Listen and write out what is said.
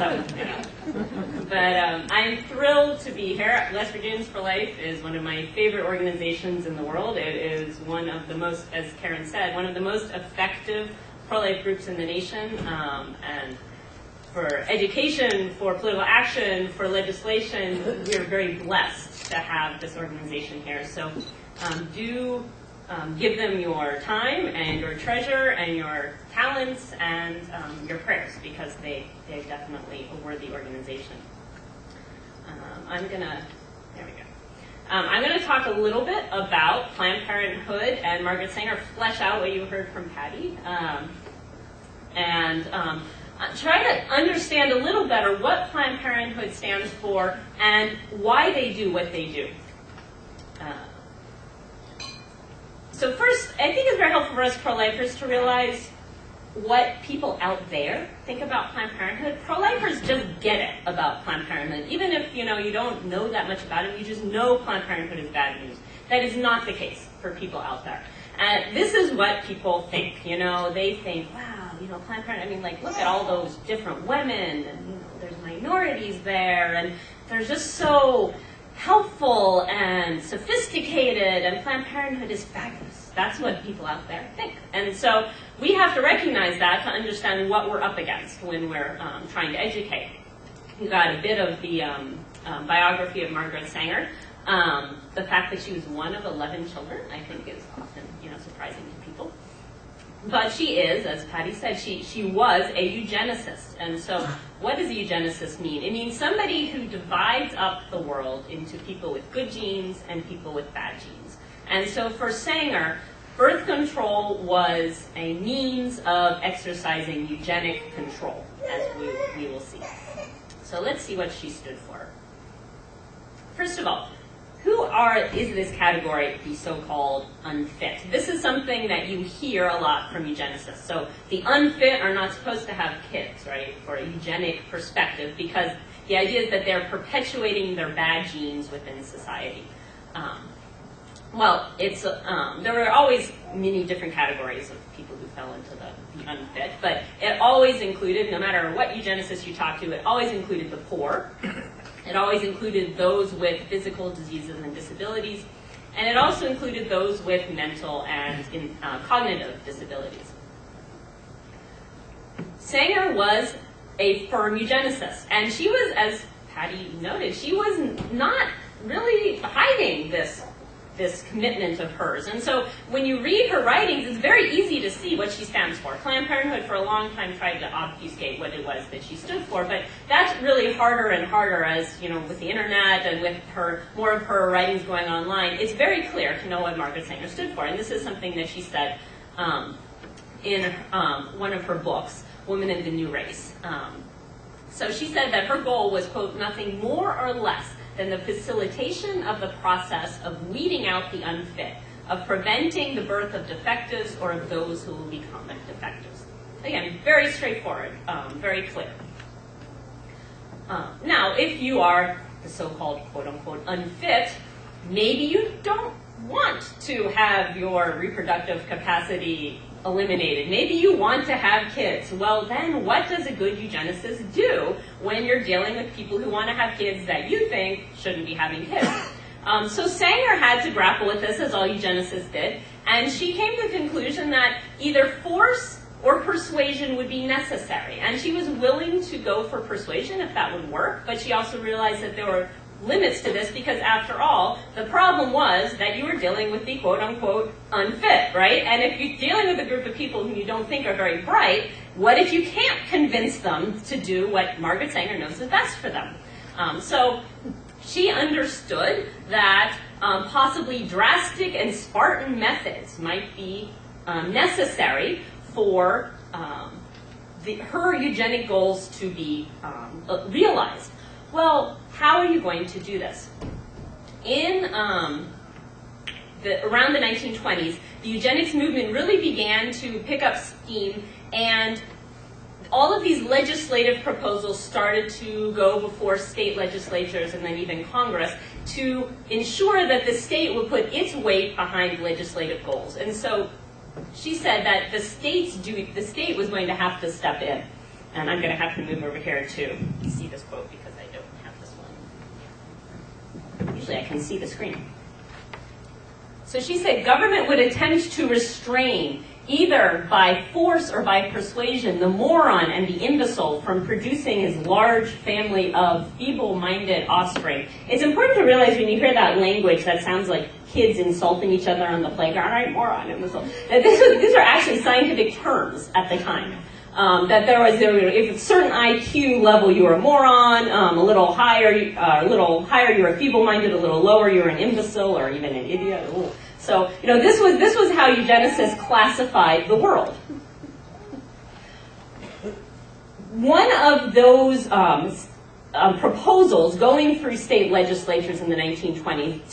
But I'm thrilled to be here. West Virginians for Life is one of my favorite organizations in the world. It is one of the most, as Karen said, one of the most effective pro-life groups in the nation. And for education, for political action, for legislation, we're very blessed to have this organization here. So do give them your time and your treasure and your talents and your prayers, because they're definitely a worthy organization. I'm going to talk a little bit about Planned Parenthood and Margaret Sanger, flesh out what you heard from Patty, and try to understand a little better what Planned Parenthood stands for and why they do what they do. So first, I think it's very helpful for us pro-lifers to realize what people out there think about Planned Parenthood. Pro-lifers just get it about Planned Parenthood. Even if you don't know that much about it, you just know Planned Parenthood is bad news. That is not the case for people out there. This is what people think. They think, wow, Planned Parenthood, I mean, like, look at all those different women, and there's minorities there, and they're just so helpful and sophisticated, and Planned Parenthood is fabulous. That's what people out there think. And so we have to recognize that to understand what we're up against when we're trying to educate. You got a bit of the biography of Margaret Sanger. The fact that she was one of 11 children, I think, is often surprising to people. But she is, as Patty said, she was a eugenicist. And so what does a eugenicist mean? It means somebody who divides up the world into people with good genes and people with bad genes. And so for Sanger, birth control was a means of exercising eugenic control, as we will see. So let's see what she stood for. First of all, who is this category, the so-called unfit? This is something that you hear a lot from eugenicists. So the unfit are not supposed to have kids, right, for a eugenic perspective, because the idea is that they're perpetuating their bad genes within society. There were always many different categories of people who fell into the unfit, but it always included, no matter what eugenicist you talk to, it always included the poor. It always included those with physical diseases and disabilities, and it also included those with mental and cognitive disabilities. Sanger was a firm eugenicist, and she was, as Patty noted, she was not really hiding this commitment of hers. And so when you read her writings, it's very easy to see what she stands for. Planned Parenthood for a long time tried to obfuscate what it was that she stood for, but that's really harder and harder as, with the internet and with more of her writings going online, it's very clear to know what Margaret Sanger stood for. And this is something that she said in one of her books, Woman in the New Race. So she said that her goal was, quote, nothing more or less than the facilitation of the process of weeding out the unfit, of preventing the birth of defectives or of those who will become defectives. Again, very straightforward, very clear. Now, if you are the so-called quote-unquote unfit, maybe you don't want to have your reproductive capacity eliminated. Maybe you want to have kids. Well, then what does a good eugenicist do when you're dealing with people who want to have kids that you think shouldn't be having kids? So Sanger had to grapple with this, as all eugenicists did, and she came to the conclusion that either force or persuasion would be necessary. And she was willing to go for persuasion if that would work, but she also realized that there were limits to this, because after all, the problem was that you were dealing with the quote-unquote unfit, right? And if you're dealing with a group of people who you don't think are very bright, what if you can't convince them to do what Margaret Sanger knows is best for them? So she understood that possibly drastic and Spartan methods might be necessary for her eugenic goals to be realized. Well, how are you going to do this? Around the 1920s, the eugenics movement really began to pick up steam, and all of these legislative proposals started to go before state legislatures and then even Congress to ensure that the state would put its weight behind legislative goals. And so she said that the state was going to have to step in. And I'm going to have to move over here to see this quote because I don't have this one. Usually I can see the screen. So she said, government would attempt to restrain, either by force or by persuasion, the moron and the imbecile from producing his large family of feeble-minded offspring. It's important to realize when you hear that language that sounds like kids insulting each other on the playground, all right, moron, imbecile. That these are actually scientific terms at the time. That there was, if a certain IQ level, you were a moron. A little higher, you were feeble-minded. A little lower, you were an imbecile or even an idiot. Ooh. So, this was how eugenicists classified the world. One of those proposals going through state legislatures in the 1920s